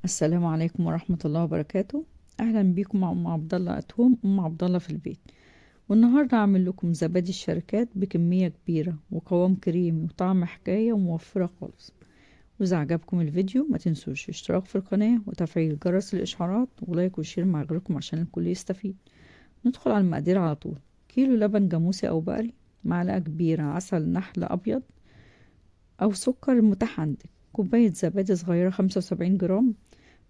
السلام عليكم ورحمة الله وبركاته. أهلا بيكم مع أم عبد الله أتوم، أم عبد الله في البيت. والنهاردة هعمل لكم زبادي الشركات بكمية كبيرة وقوام كريمي وطعم حكاية وموفرة خالص. وإذا عجبكم الفيديو ما تنسوش الاشتراك في القناة وتفعيل جرس الإشعارات ولايك وشير مع غيركم عشان الكل يستفيد. ندخل على المقادير على طول. كيلو لبن جاموسي أو بقري، معلقة كبيرة عسل نحل أبيض أو سكر المتاح عندك، كوباية زبادي صغيرة 75 جرام،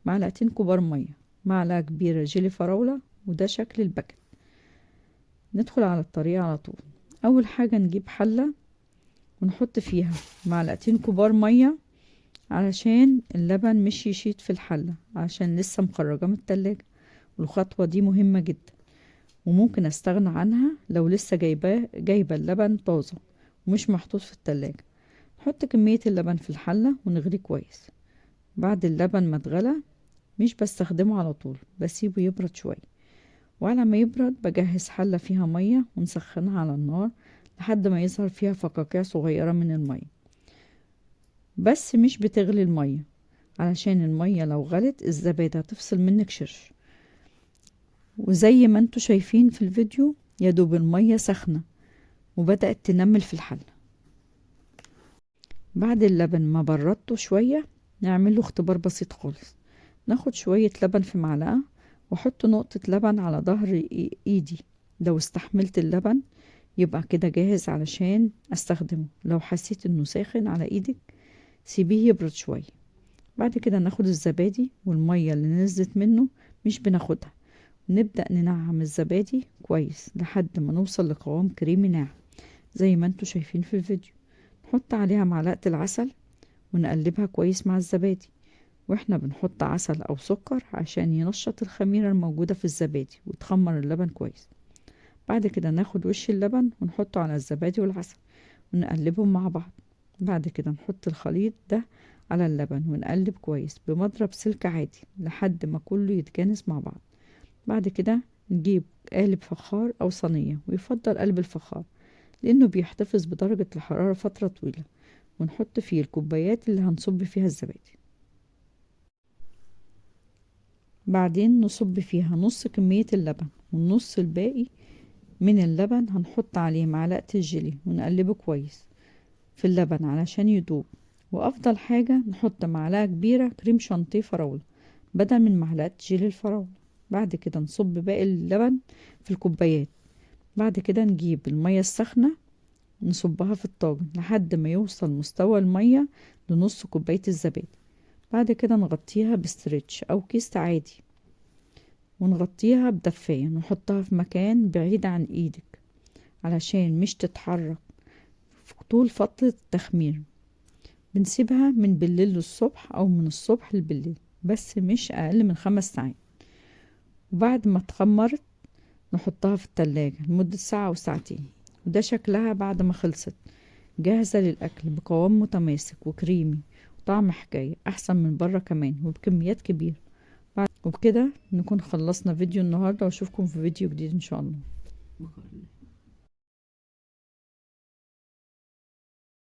معلقتين كبار مية، معلقة كبيرة جيلي فراولة، وده شكل الباكت. ندخل على الطريقة على طول. أول حاجة نجيب حلة ونحط فيها معلقتين كبار مية علشان اللبن مش يشيط في الحلة، عشان لسه مخرجة من التلاجة، والخطوة دي مهمة جدا وممكن استغنى عنها لو لسه جايبة اللبن طازة ومش محطوط في التلاجة. نحط كمية اللبن في الحلة ونغليه كويس. بعد اللبن ما اتغلى مش بستخدمه على طول، بسيبه يبرد شوية، وعلى ما يبرد بجهز حلة فيها مية ونسخنها على النار لحد ما يظهر فيها فقاقيع صغيرة من المية، بس مش بتغلي المية، علشان المية لو غلت الزبادي هتفصل منك شرش. وزي ما انتوا شايفين في الفيديو يدوب المية سخنة وبدأت تنمل في الحلة. بعد اللبن ما بردته شوية نعمله اختبار بسيط خالص. ناخد شوية لبن في معلقة واحط نقطة لبن على ظهر ايدي، لو استحملت اللبن يبقى كده جاهز علشان استخدمه. لو حسيت انه ساخن على ايدك سيبيه يبرد شوية. بعد كده ناخد الزبادي والمية اللي نزلت منه مش بناخدها، ونبدأ ننعم الزبادي كويس لحد ما نوصل لقوام كريمي ناعم زي ما انتوا شايفين في الفيديو. نحط عليها معلقة العسل ونقلبها كويس مع الزبادي، واحنا بنحط عسل او سكر عشان ينشط الخميرة الموجودة في الزبادي وتخمر اللبن كويس. بعد كده ناخد وش اللبن ونحطه على الزبادي والعسل ونقلبهم مع بعض. بعد كده نحط الخليط ده على اللبن ونقلب كويس بمضرب سلك عادي لحد ما كله يتجانس مع بعض. بعد كده نجيب قالب فخار او صينية، ويفضل قلب الفخار لانه بيحتفظ بدرجة الحرارة فترة طويلة، ونحط فيه الكوبايات اللي هنصب فيها الزبادي. بعدين نصب فيها نص كمية اللبن، والنص الباقي من اللبن هنحط عليه معلقة الجيلي ونقلبه كويس في اللبن علشان يدوب. وأفضل حاجة نحط معلقة كبيرة كريم شانتيه فراولة بدل من معلقة جيلي الفراولة. بعد كده نصب باقي اللبن في الكوبايات. بعد كده نجيب المية السخنة نصبها في الطاجن لحد ما يوصل مستوى المية لنص كوباية الزبادي. بعد كده نغطيها بستريتش أو كيس عادي، ونغطيها بدفاية نحطها في مكان بعيد عن ايدك علشان مش تتحرك طول فترة التخمير. بنسيبها من بالليل للصبح او من الصبح لبالليل، بس مش اقل من 5 ساعات. وبعد ما اتخمرت نحطها في التلاجة لمدة ساعة او ساعتين. وده شكلها بعد ما خلصت، جاهزة للأكل بقوام متماسك وكريمي وطعم حكاية أحسن من بره كمان وبكميات كبيرة. وبكده نكون خلصنا فيديو النهاردة، واشوفكم في فيديو جديد ان شاء الله.